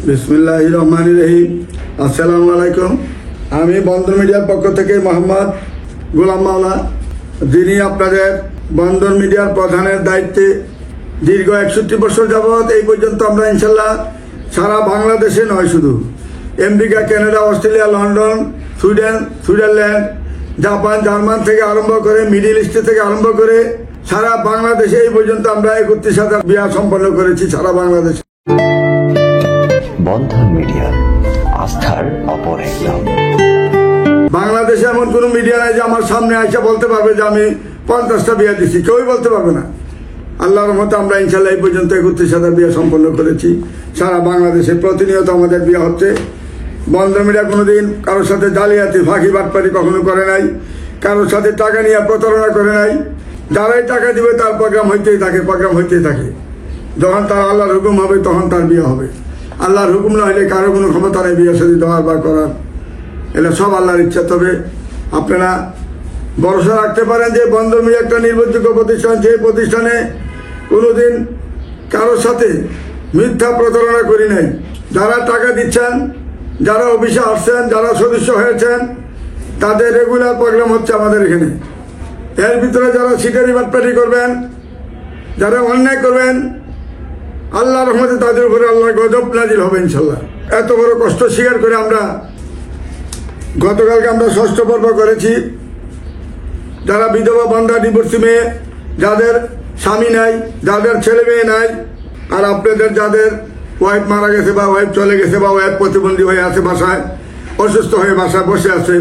বিসমিল্লাহির রহমানির রহিম। আসসালামু আলাইকুম। আমি বন্দর মিডিয়ার পক্ষ থেকে মোহাম্মদ গোলাম মাওলা, যিনি আপনাদের বন্দর মিডিয়ার প্রধানের দায়িত্বে দীর্ঘ 61 বছর যাবৎ এই পর্যন্ত আমরা ইনশাল্লাহ সারা বাংলাদেশে নয়, শুধু America, Canada, Australia, London, Sweden, Switzerland, Japan, German থেকে আরম্ভ করে মিডিল ইস্ট থেকে আরম্ভ করে সারা বাংলাদেশে এই পর্যন্ত আমরা 31,000 বিয়া সম্পন্ন করেছি সারা বাংলাদেশে। বন্ধন মিডিয়া, আস্থার অপর এক নাম। বাংলাদেশে এমন কোন মিডিয়া নাই যে আমার সামনে আইসা বলতে পারবে যে আমি 50টা বিয়া দিছি, কেউই বলতে পারবে না। আল্লাহর রহমতে আমরা ইনশাল্লাহ এই পর্যন্ত 31,000 বিয়া সম্পন্ন করেছি সারা বাংলাদেশে। প্রতিনিয়ত আমাদের বিয়া হচ্ছে। বন্দর মিডিয়া কোনোদিন কারোর সাথে জালিয়াতি, ফাঁকি, বাটপারি কখনো করে নাই, কারোর সাথে টাকা নিয়ে প্রতারণা করে নাই। যারাই টাকা দিবে তার প্রোগ্রাম হইতেই থাকে। যখন তার আল্লাহর হুকুম হবে তখন তার বিয়ে হবে। আল্লাহর হুকুম না হলে কারো কোনো ক্ষমতা নেই বিয়ে সাথে দেওয়ার বা করার। এটা সব আল্লাহর ইচ্ছা। তবে আপনারা ভরসা রাখতে পারেন যে বন্দর মিডিয়া একটা নির্ভরযোগ্য প্রতিষ্ঠান, যে প্রতিষ্ঠানে কোনোদিন কারোর সাথে মিথ্যা প্রতারণা করি নাই। যারা টাকা দিচ্ছেন, যারা অফিসে আসছেন, যারা সদস্য হয়েছেন, তাদের রেগুলার প্রোগ্রাম হচ্ছে আমাদের এখানে। এর ভিতরে যারা শিকারি বাটপাটি করবেন, যারা অন্যায় করবেন, আল্লাহর রহমতে তাদের উপরে আল্লাহর গজব নাজিল হবে ইনশাল্লাহ। এত বড় কষ্ট স্বীকার করে আমরা গতকালকে আমরা 6ষ্ঠ পর্ব করেছি। যারা বিধবা, বান্ধা, ডিভোর্সি মেয়ে, যাদের স্বামী নাই, যাদের ছেলে মেয়ে নাই, আর আপনাদের যাদের ওয়াইফ মারা গেছে বা ওয়াইফ চলে গেছে বা ওয়াইফ প্রতিবন্ধী হয়ে আছে, বাসায় অসুস্থ হয়ে বাসায় বসে আছে,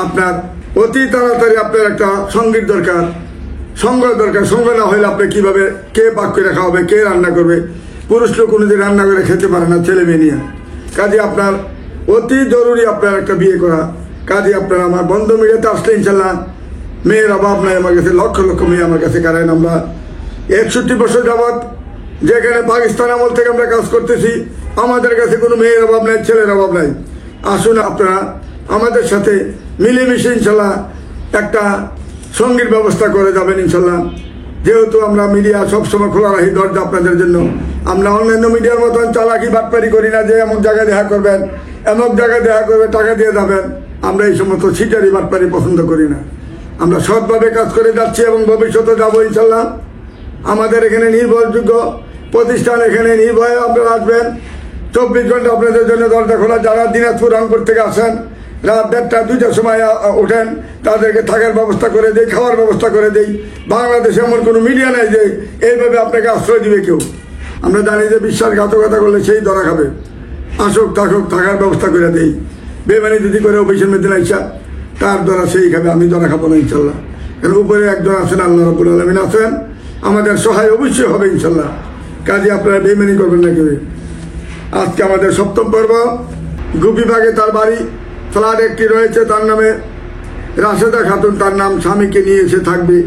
আপনার অতি তাড়াতাড়ি আপনার একটা সঙ্গীর দরকার, সঙ্গ দরকার। সঙ্গ না হলে আপনি কিভাবে, কে পাক করে খাওয়াবে, কে রান্না করবে? পুরুষ লোক কোনোদিন রান্না করে খেতে পারে না ছেলে মেয়ে নিয়ে। কাজে আপনার অতি জরুরি আপনার একটা বিয়ে করা। কাজে আপনারা আমার বন্ধু মিডিয়াতে আসলে ইনশাল্লাহ মেয়ের অভাব নাই আমার কাছে। লক্ষ লক্ষ মেয়ে আমার কাছে। কারণ আমরা 61 বছর যাবৎ যেখানে পাকিস্তান আমল থেকে আমরা কাজ করতেছি, আমাদের কাছে কোনো মেয়ের অভাব নাই, ছেলের অভাব নাই। আসুন আপনারা আমাদের সাথে মিলেমিশে ইনশাল্লাহ একটা সঙ্গীর ব্যবস্থা করে যাবেন ইনশাল্লাহ। যেহেতু আমরা মিডিয়া সবসময় খোলা রাখি দরজা আপনাদের জন্য। আমরা অন্যান্য মিডিয়ার মতন চালাকি বাটপারি করি না যে এমন জায়গায় দেখা করবেন, এমন জায়গায় দেখা করবে, টাকা দিয়ে যাবেন। আমরা এই সমস্ত ছিটারি বাটপারি পছন্দ করি না। আমরা সৎভাবে কাজ করে যাচ্ছি এবং ভবিষ্যতে যাবো ইনশাল্লাহ। আমাদের এখানে নির্ভরযোগ্য প্রতিষ্ঠান, এখানে নির্ভয়ে আপনারা আসবেন। 24 ঘন্টা আপনাদের জন্য দরজা খোলা। যারা দিনাজপুর, রংপুর থেকে আসেন, রাত 1টা 2টার সময় ওঠেন, তাদেরকে থাকার ব্যবস্থা করে দেই, খাওয়ার ব্যবস্থা করে দেই। বাংলাদেশে এমন কোনো মিডিয়া নাই যে এইভাবে আপনাকে আশ্রয় দিবে কেউ। আমরা জানি যে বিশ্বাসঘাতকতা করলে সেই ধরা খাবে। আসুক, থাকুক, থাকার ব্যবস্থা করে দেই। বেমানি যদি করে অফিসের মধ্যে ইচ্ছা, তার দ্বারা সেই খাবে, আমি ধরা খাবো না ইনশাল্লাহ। কারণ উপরে একজন আছেন, আল্লাহ রাব্বুল আলামিন আছেন, আমাদের সহায় অবশ্যই হবে ইনশাল্লাহ। কাজে আপনারা বেমানি করবেন না কেউ। আজকে আমাদের 7ম পর্ব। গুপিবাগে তার বাড়ি, ফ্ল্যাট একটি রয়েছে, তার নামে রাশেদা খাতুন। তার নাম, স্বামীকে নিয়ে এসে থাকবে।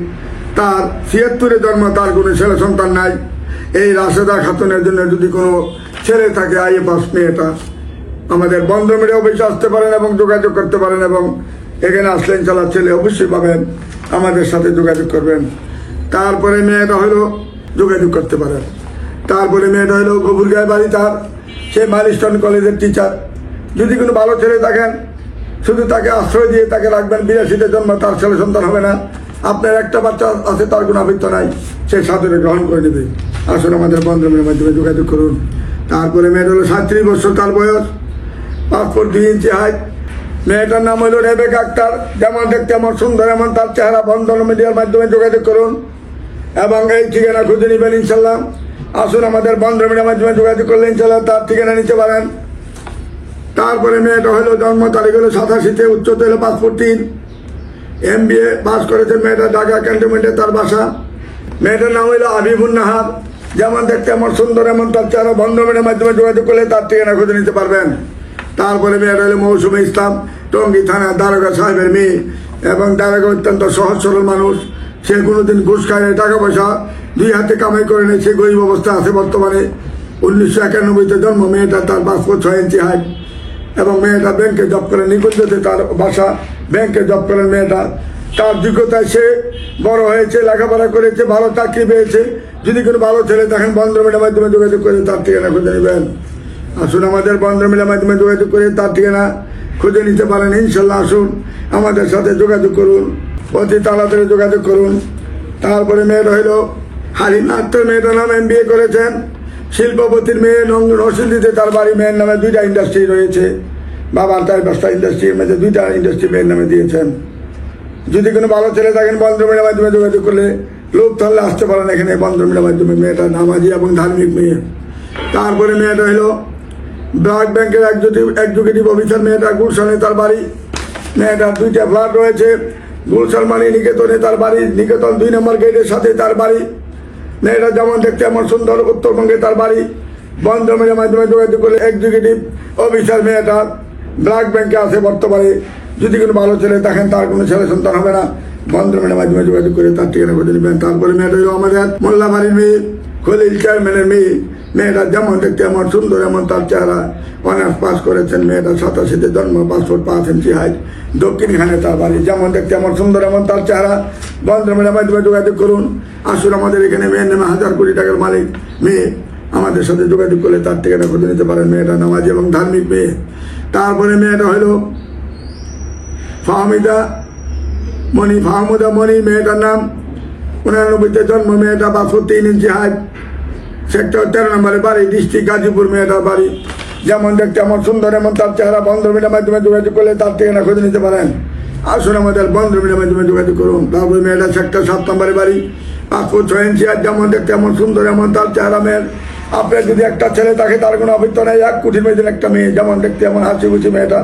তার 76-এ জন্ম, তার কোনো ছেলে সন্তান নাই। এই রাশেদা খাতুনের জন্য যদি কোনো ছেলে থাকে, আইএ পাস মেয়েটা, আমাদের বন্দর মিডিয়া অফিসে আসতে পারেন এবং যোগাযোগ করতে পারেন। এবং এখানে আসলে ইনশাল্লাহ ছেলে অবশ্যই পাবেন, আমাদের সাথে যোগাযোগ করবেন। তারপরে মেয়েটা হলো যোগাযোগ করতে পারেন। তারপরে মেয়েটা হলো গফুরগাঁয় বাড়ি তার, সে মাইলস্টোন কলেজের টিচার। যদি কোনো ভালো ছেলে থাকেন, শুধু তাকে আশ্রয় দিয়ে তাকে রাখবেন। 82-তে জন্ম, তার ছেলে সন্তান হবে না। আপনার একটা বাচ্চা আছে, তার কোনো আবৃত্ত নাই, সে সাদরে গ্রহণ করে নেবে। আসলে আমাদের বন্ধনের মাধ্যমে যোগাযোগ করুন। তারপরে মেয়েটা হলো 37 বছর তার বয়স, 5 ফুট 2 ইঞ্চি হাইট। মেয়েটার নাম হলো রেবেকা আক্তার। যেমন দেখতে এমন সুন্দর, এমন তার চেহারা। বন্ধন মিডিয়ার মাধ্যমে যোগাযোগ করুন এবং এই ঠিকানা খুঁজে নেবেন ইনশাল্লাহ। আসুন আমাদের বন্ধন মিডিয়ার মাধ্যমে যোগাযোগ করলে ইনশাল্লাহ তার ঠিকানা নিতে পারেন। তারপরে মেয়েটা হলো জন্ম তারিখ হলো 87-তে, উচ্চতা হলো 5 ফুট 3, MBA পাস করেছেন। মেয়েটা ঢাকা ক্যান্টনমেন্টে তার বাসা। মেয়েটার নাম হলো আবিবুন নাহার। যেমন দেখতে এমন সুন্দর, এমন তার চেহারা। বন্ধন মিডিয়ার মাধ্যমে যোগাযোগ করলে তার ঠিকানা খুঁজে নিতে পারবেন। তারপরে মেয়েটা হলো মৌসুমী ইসলাম, টঙ্গী থানা দারোগা সাহেবের মেয়ে। এবং দারোগা অত্যন্ত সহজ সরল মানুষ। সে কোনোদিন ঘুষ খায়, টাকা পয়সা 2 হাতে কামাই করে নেই। সে গরিব অবস্থা আছে বর্তমানে। 1991-তে জন্ম। মেয়েটা, তার 5 ফুট 6 ইঞ্চি হাইট এবং মেয়েটা ব্যাংকে জব করেন। নিকুঞ্জতে তার বাসা, ব্যাংকে জব করেন মেয়েটা। তার যোগ্যতায় সে বড় হয়েছে, লেখাপড়া করেছে, ভালো চাকরি পেয়েছে। যদি কোনো ভালো ছেলে দেখেন, বন্ধন মিডিয়ার মাধ্যমে যোগাযোগ করে তার ঠিকানা খুঁজে নেবেন। আসুন আমাদের বন্ধ মিলের মাধ্যমে যোগাযোগ করে তার ঠিকানা খুঁজে নিতে পারেন ইনশাল্লাহ। আসুন আমাদের সাথে যোগাযোগ করুন, অতি তাড়াতাড়ি যোগাযোগ করুন। তারপরে মেয়েটা হইল হালিমা আক্তার, মেয়েটার নাম MBA করেছেন। শিল্পপতির মেয়ে, নরসিংদীতে তার বাড়ি। মেয়ের নামে 2টা ইন্ডাস্ট্রি রয়েছে, বাবার 4-5টা ইন্ডাস্ট্রির মধ্যে 2টা ইন্ডাস্ট্রি মেয়ের নামে দিয়েছেন। যদি কোনো ভালো ছেলে থাকেন বন্ধ মিলের মাধ্যমে যোগাযোগ করলে লোক তাহলে আসতে পারেন এখানে বন্ধ মিলের মাধ্যমে। মেয়েটা নামাজি এবং ধার্মিক মেয়ে। তারপরে মেয়েটা হলো ব্লাড ব্যাংকের এক্সিকিউটিভ অফিসার। মেয়েটা গুলশানে তার বাড়ি। মেয়েটার 2টা ফ্ল্যাট রয়েছে, গুলশান মানে নিকেতনে তার বাড়ি, নিকেতন 2 নম্বর গেটের সাথে তার বাড়ি। মেয়েটা যেমন দেখতে এমন সুন্দর, উত্তরবঙ্গে তার বাড়ি। বন্ধ মিলের মাধ্যমে যোগাযোগ করলে এক্সিকিউটিভ অফিসার মেয়েটা ব্লাড ব্যাংকে আছে বর্তমানে। যদি কোনো ভালো ছেলে থাকেন, তার কোনো ছেলে সন্তান হবে না, বন্ধ মিলের মাধ্যমে যোগাযোগ করে তার ঠিকানা খুঁজে নেবেন। তারপরে মেয়েটা হলো আমাদের মোল্লাবাড়ির মেয়ে, খলিল চেয়ারম্যানের মেয়ে। মেয়েটা যেমন দেখতে এমন সুন্দর, এমন তার চেহারা। অনার্স পাস করেছেন। মেয়েটা 87-তে জন্ম, 5 ফুট 5 ইঞ্চি হাইট, দক্ষিণখানে তার বাড়ি। যেমন দেখতে এমন সুন্দর, এমন তার চেহারা। বন্ধ মিলের মাধ্যমে যোগাযোগ করুন। আসুন আমাদের এখানে মেয়ের নামে 1000 কোটি টাকার মালিক মেয়ে। আমাদের সাথে যোগাযোগ করলে তার ঠিকানা খুঁজে নিতে পারেন। মেয়েটা নামাজি এবং ধার্মিক মেয়ে। তারপরে মেয়েটা হইল ফাহমিদা মণি। মেয়েটার নাম 89-তে জন্ম। মেয়েটা 5 ফুট 3 ইঞ্চি হাইট, সেক্টর 13 নম্বরে বাড়ি, ডিস্ট্রিক্ট গাজীপুর মেয়েটার বাড়ি। যেমন দেখতে এমন সুন্দর, এমন তার চেহারা। বন্ধ মিলের মাধ্যমে যোগাযোগ করলে তার ঠিকানা খুঁজে নিতে পারেন। আসুন আমাদের বন্ধ মিলের মাধ্যমে যোগাযোগ করুন। তারপরে মেয়েটা সেক্টর 7 নম্বরে বাড়ি, 5 ফুট 6 ইঞ্চি হাইট। যেমন দেখতে এমন সুন্দর, এমন তার চেহারা। মেয়ের আপনার যদি একটা ছেলে থাকে তার কোনো অভিজ্ঞতা নেই, 1 কোটির মধ্যে একটা মেয়ে। যেমন দেখতে এমন হাসি খুশি মেয়েটা।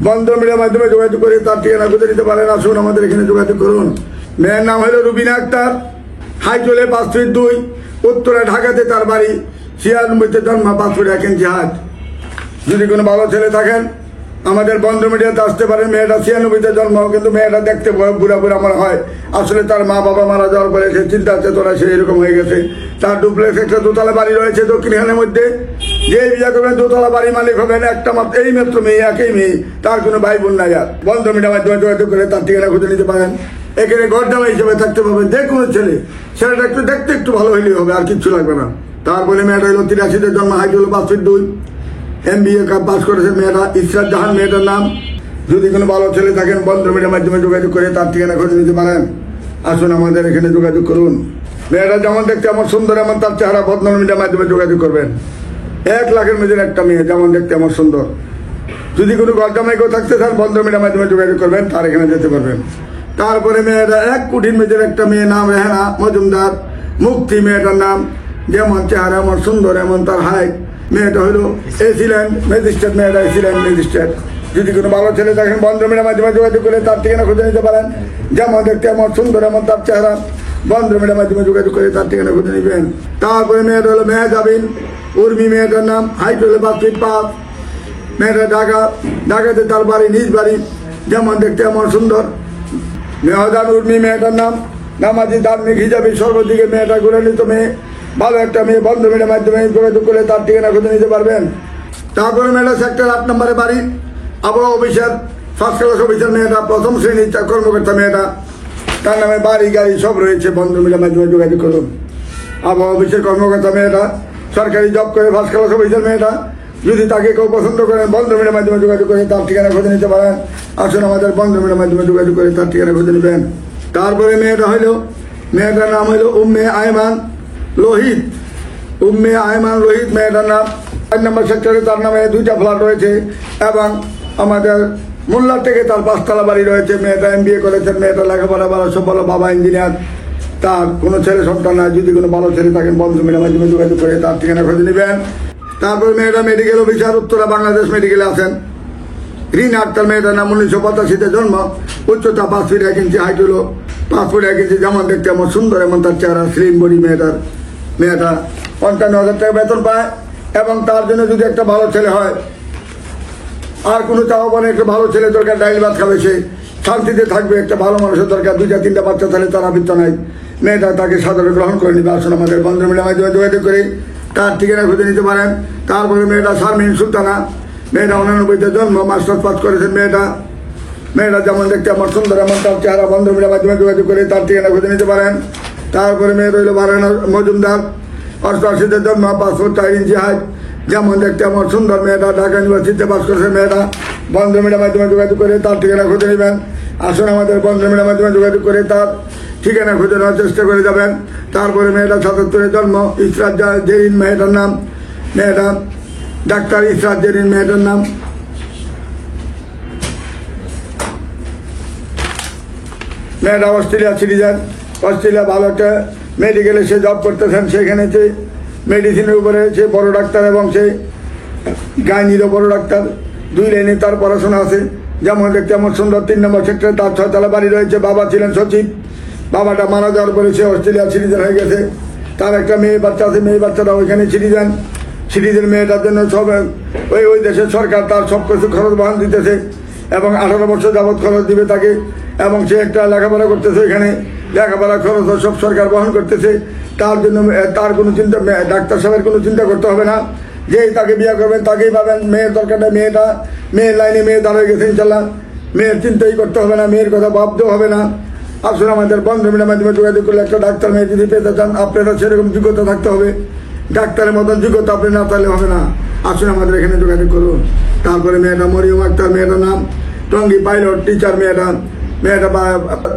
বন্ধ মিলের মাধ্যমে যোগাযোগ করে তার ঠিকানা খুঁজে নিতে পারেন। আসুন আমাদের এখানে যোগাযোগ করুন। মেয়ের নাম হলো রুবিনা আক্তার, হাইট হলে 5 ফিট 2, উত্তরে ঢাকাতে তার বাড়ি। 96-তে জন্ম, 5 ফুট 1 ইঞ্চি হাইট। যদি কোনো ভালো ছেলে থাকেন আমাদের বন্ধ মিডিয়াতে আসতে পারেন। মেয়েটা 96-তে জন্ম, কিন্তু মেয়েটা দেখতে বুড়া মনে হয়। আসলে তার মা বাবা মারা যাওয়ার পরে সে চিন্তা চেতনা সে এরকম হয়ে গেছে। তার ডুপ্লেক্স একটা 2তলা বাড়ি রয়েছে দক্ষিণখানের মধ্যে। যে বিয়ে করবেন 2তলা বাড়ি মালিক হবেন। একটা মাত্র এই মাত্র মেয়ে, একই মেয়ে, তার কোনো ভাই বোন নাই। আর বন্ধ মিডিয়ার মাধ্যমে যোগাযোগ করে তার ঠিকানা খুঁজে নিতে পারেন। এখানে গড়জামা হিসেবে থাকতে পারবেন। যে কোনো ছেলে, ছেলেটা একটু দেখতে একটু ভালো হইলেই হবে, আর কিচ্ছু লাগবে না। তারপরে মেয়েটা হলো 83-তে জন্ম, হাইট হলো 5 ফিট 2, MBA পাস করেছে মেয়েটা। ইসরাত জাহান মেয়েটার নাম। যদি কোনো ভালো ছেলে থাকেন বন্ধ মিডিয়ার মাধ্যমে যোগাযোগ করে তার ঠিকানা খুঁজে নিতে পারেন। আসুন আমাদের এখানে যোগাযোগ করুন। মেয়েটা যেমন দেখতে এমন সুন্দর, এমন তার চেহারা। বন্ধ মিডিয়ার মাধ্যমে যোগাযোগ করবেন। 1 লাখের মধ্যে একটা মেয়ে, যেমন দেখতে এমন সুন্দর। যদি কোনো গড়জামাই কেউ থাকতে চান বন্ধ মিডিয়ার মাধ্যমে যোগাযোগ করবেন, তার এখানে যেতে পারবেন। তারপরে মেয়েটা 1 কোটির মধ্যে একটা মেয়ে, নাম রেহানা মজুমদার মুক্তি মেয়েটার নাম। যেমন চেহারা, এমন সুন্দর, এমন তার হাইট। মেয়েটা হলো এসিল্যান্ড ম্যাজিস্ট্রেট। মেয়েটা এসিল্যান্ড ম্যাজিস্ট্রেট। যদি কোনো ভালো ছেলে থাকেন বন্ধ মিডিয়ার মাধ্যমে যোগাযোগ করে তার ঠিকানা খুঁজে নিতে পারেন। যেমন দেখতে এমন সুন্দর, এমন তার চেহারা। বন্ধ মিডিয়ার মাধ্যমে যোগাযোগ করে তার ঠিকানা খুঁজে নেবেন। তারপরে মেয়েটা হলো মেহজাবিন উর্মি মেয়েটার নাম। হাইট হলো 5 ফিট 5। মেয়েটা ঢাকাতে তার বাড়ি, নিজ বাড়ি। যেমন দেখতে এমন সুন্দর। মেহজান উর্মি মেয়েটার নাম। নামাজি ধার্মিক হিসাবে সর্বদিকে মেয়েটা গুণান্বিত মেয়ে, ভালো একটা মেয়ে। বন্ধ মিডিয়ার মাধ্যমে যোগাযোগ করে তার ঠিকানা খুঁজে নিতে পারবেন। তারপরে মেয়েটা সেক্টর 8 নম্বরে বাড়ি, আবহাওয়া অফিসার, 1st ক্লাস অফিসার মেয়েটা। 1ম শ্রেণীর কর্মকর্তা মেয়েটা। তার নামে বাড়ি গাড়ি সব রয়েছে। বন্ধ মিডিয়ার মাধ্যমে যোগাযোগ করুন। আবহাওয়া অফিসের কর্মকর্তা মেয়েটা, সরকারি জব করে 1st ক্লাস অফিসার মেয়েটা। যদি তাকে কেউ পছন্দ করেন বন্ধ মিডিয়ার মাধ্যমে যোগাযোগ করে তার ঠিকানা খুঁজে নিতে পারেন। আসুন আমাদের বন্ধ মিডিয়ার মাধ্যমে যোগাযোগ করে তার ঠিকানা খুঁজে নেবেন। তারপরে মেয়েটার নাম হইল উম্মে আয়মান লোহিত। মেয়েটার নাম। 4 নম্বর সেক্টরে তার নামে 2টা ফ্ল্যাট রয়েছে এবং আমাদের মোল্লার থেকে তার 5তলা বাড়ি রয়েছে। মেয়েটা MBA করেছেন। মেয়েটা লেখাপড়া ভালো, সব ভালো, বাবা ইঞ্জিনিয়ার। তার কোনো ছেলে সন্তান নাই। যদি কোনো ভালো ছেলে থাকেন বন্ধ মিডিয়ার মাধ্যমে যোগাযোগ করে তার ঠিকানা খুঁজে নেবেন। তারপর মেয়েটা মেডিকেল অফিসার, উত্তরা বাংলাদেশ মেডিকেলে আছেন। রিনা আক্তার মেয়েটার নাম। 1985-তে জন্ম, উচ্চতা 5 ফিট 1 ইঞ্চি, হাইট হলো 5 ফুট 1 ইঞ্চি। যেমন দেখতে এমন সুন্দর, এমন তার চেহারা। স্লিম বডি মেয়েটা 55,000 টাকা বেতন পায় এবং তার জন্য যদি একটা ভালো ছেলে হয়, আর কোনো চাওয়া না, একটা ভালো ছেলে দরকার, ডাইল ভাত খাবে, সে শান্তিতে থাকবে, একটা ভালো মানুষের দরকার। 2-3টা বাচ্চা তাহলে তার আবৃত্ত নাই। মেয়েটা তাকে সাদরে গ্রহণ করে নিবে। আসুন আমাদের বন্ধ মিডিয়ার মাধ্যমে যোগাযোগ করে তার ঠিকানা খুঁজে নিতে পারেন। তারপরে মেয়েটা শারমিন সুলতানা। মেয়েটা 89-তে জন্ম, মাস্টার্স পাস করেছেন মেয়েটা যেমন দেখতে এমন সুন্দর, এমন তার চেহারা। বন্ধ মিডিয়ার মাধ্যমে যোগাযোগ করে তার ঠিকানা খুঁজে নিতে পারেন। তারপরে মেয়ে রইল বারানা মজুমদার। 88-তে জন্ম, 5 ফুট 4 ইঞ্চি হাইট। যেমন দেখতে আমার সুন্দর মেয়েটা ঢাকা ইউনিভার্সিটিতে পাস করেছে মেয়েটা, বন্ধন মিডিয়ার মাধ্যমে যোগাযোগ করে তার ঠিকানা খুঁজে নেবেন। আসুন আমাদের বন্ধন মিডিয়ার মাধ্যমে যোগাযোগ করে তার ঠিকানা খুঁজে নেওয়ার চেষ্টা করে যাবেন। তারপরে মেয়েটা ৭৭-এ জন্ম, ইসরাত জেরিন মেয়েটার নাম, মেয়েটা ডাক্তার ইসরাত জেরিন মেয়েটার নাম। মেয়েটা অস্ট্রেলিয়া সিটিজেন, অস্ট্রেলিয়া ভালো একটা মেডিকেলে সে জব করতেছেন, সেখানে সে মেডিসিনের উপরে সে বড় ডাক্তার এবং সে গাইনিরও বড় ডাক্তার, 2 লাইনে তার পড়াশোনা আছে। যেমন দেখতে আমার সুন্দর 3 নম্বর সেক্টরে তার 6 তলা বাড়ি রয়েছে। বাবা ছিলেন সচিব, বাবাটা মারা যাওয়ার পরে সে অস্ট্রেলিয়া সিটিজেন হয়ে গেছে। তার একটা মেয়ে বাচ্চা আছে, মেয়ে বাচ্চাটা ওইখানে সিটিজেন। সিটিজেন মেয়েটার জন্য সব ওই দেশের সরকার তার সব কিছু খরচ বহন দিতেছে এবং 18 বছর যাবৎ খরচ দিবে তাকে, এবং সে একটা লেখাপড়া করতেছে, এখানে লেখাপড়া খরচ সব সরকার বহন করতেছে। তার জন্য তার কোনো চিন্তা, ডাক্তার সাহেবের কোনো চিন্তা করতে হবে না, যেই তাকে বিয়ে করবেন তাকেই পাবেন। মেয়ের দরকারটা, মেয়ের লাইনে মেয়ে দাঁড়িয়ে গেছে ইনশাল্লাহ, মেয়ের চিন্তাই করতে হবে না, মেয়ের কথা ভাবতেও হবে না। আসুন আমাদের বন্ধন মিডিয়ার মাধ্যমে যোগাযোগ করলে একটা ডাক্তার মেয়ে যদি পেতে চান, আপনারা সেরকম যোগ্যতা থাকতে হবে, ডাক্তারের মতন যোগ্যতা আপনি না থাকলে হবে না। আসুন আমাদের এখানে যোগাযোগ করুন। তারপরে মেয়েটা মরিয়ম আক্তার, মেয়েটার নাম টঙ্গী পাইলট টিচার, মেয়েটা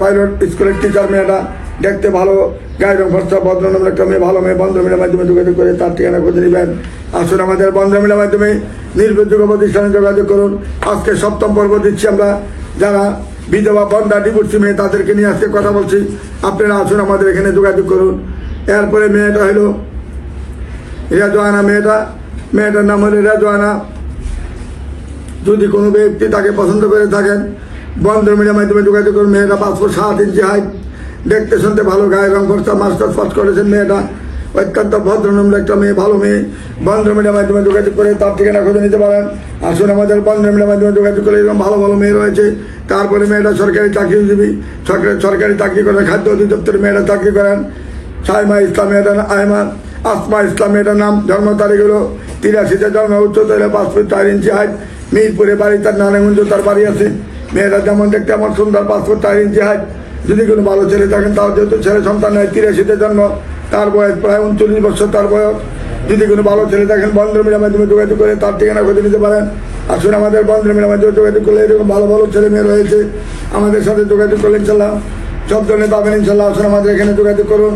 পাইলট স্কুলের টিচার, মেয়েটা দেখতে ভালো, গায়ের রং ফর্সা, ভদ্রনাম একটা মেয়ে, ভালো মেয়ে। বন্ধন মিডিয়ার মাধ্যমে যোগাযোগ করে তার ঠিকানা খুঁজে নেবেন। আসুন আমাদের বন্ধন মিডিয়ার মাধ্যমে নির্ভরযোগ্য প্রতিষ্ঠানে যোগাযোগ করুন। আজকে 7ম পর্ব দিচ্ছি আমরা, যারা বিধবা বন্ধা ডিভোর্সি মেয়ে তাদেরকে নিয়ে আজকে কথা বলছি। আপনারা আসুন আমাদের এখানে যোগাযোগ করুন। এরপরে মেয়েটা হলো রেজওয়ানা, মেয়েটার নাম হলো রেজওয়ানা। যদি কোনো ব্যক্তি তাকে পছন্দ করে থাকেন, বন্ধন মিডিয়ার মাধ্যমে যোগাযোগ করুন। মেয়েটা 5 ফুট 7 ইঞ্চি হাইট, দেখতে শুনতে ভালো, গায়ের রং ফর্সা, মাস্টার্স পাস করেছেন মেয়েটা, অত্যন্ত ভদ্রনম্র একটা মেয়ে, ভালো মেয়ে। বন্ধন মিডিয়ার মাধ্যমে যোগাযোগ করে তার ঠিকানা খুঁজে নিতে পারেন। আসুন আমাদের বন্ধন মিডিয়ার মাধ্যমে যোগাযোগ করে, এরকম ভালো ভালো মেয়ে রয়েছে। তারপরে মেয়েটা সরকারি চাকরিজীবী, সরকারি চাকরি করেন, খাদ্য অধিদপ্তরে মেয়েটা চাকরি করেন। সাইমা ইসলাম মেয়েটার, আসমা ইসলাম মেয়েটার নাম, জন্ম তারিখ হলো 83-তে জন্ম, উচ্চতা হলো 5 ফুট 4 ইঞ্চি হাইট, মিরপুরে বাড়ি, তার নারায়ণগঞ্জ তার বাড়ি আছে। মেয়েটা যেমন দেখতে আমার সুন্দর, 5 ফুট 4 ইঞ্চি হাইট। যদি কোনো ভালো ছেলে থাকেন, তাও যেহেতু ছেলে সন্তান নেয়, 83-তে জন্ম, তার বয়স প্রায় 39 বছর তার বয়স। যদি কোনো ভালো ছেলে থাকেন, বন্ধন মিডিয়ার মাধ্যমে যোগাযোগ করে তার ঠিকানা খুঁজে নিতে পারেন। আসুন আমাদের বন্ধন মিডিয়ার মাধ্যমে যোগাযোগ করলে, এরকম ভালো ভালো ছেলে মেয়ে রয়েছে, আমাদের সাথে যোগাযোগ করলে ইনশাল্লাহ সব ধরনের পাবেন ইনশাল্লাহ। আসুন আমাদের এখানে যোগাযোগ করুন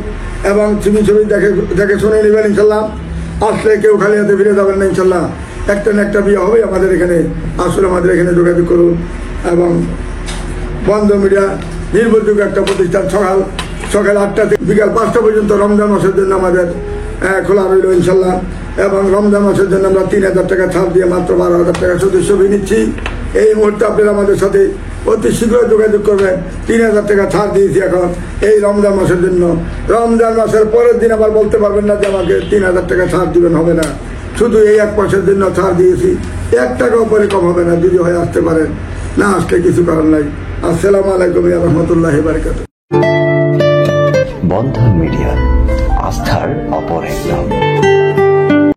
এবং ছবি দেখে শুনে নেবেন ইনশাল্লাহ। আসলে কেউ খালি হাতে ফিরে যাবেন না ইনশাল্লাহ, একটা না একটা বিয়ে হবে আমাদের এখানে। আসলে আমাদের এখানে যোগাযোগ করুন। এবং বন্ধন মিডিয়া নির্ভরযোগ্য একটা প্রতিষ্ঠান, সকাল 8টা থেকে বিকাল 5টা পর্যন্ত রমজান মাসের জন্য আমাদের খোলা রইল ইনশাল্লাহ। এবং রমজান মাসের জন্য আমরা 3000 টাকা ছাড় দিয়ে মাত্র 12,000 টাকা সদস্য ফি নিচ্ছি। এই মুহূর্তে আপনারা আমাদের সাথে অতি শীঘ্র যোগাযোগ করবেন। 3000 টাকা ছাড় দিয়েছি এখন এই রমজান মাসের জন্য। রমজান মাসের পরের দিন আবার বলতে পারবেন না যে আমাকে 3000 টাকা ছাড় দিবেন, হবে না। শুধু এই 1 মাসের জন্য ছাড় দিয়েছি, 1 টাকাও পরে কম হবে না। যদি হয় আসতে পারেন, না আসলে কিছু করার নাই। আসসালামু আলাইকুম ওয়া রাহমাতুল্লাহি ওয়া বারাকাতুহু। বন্ধন মিডিয়া, আস্থার অপর এক নাম।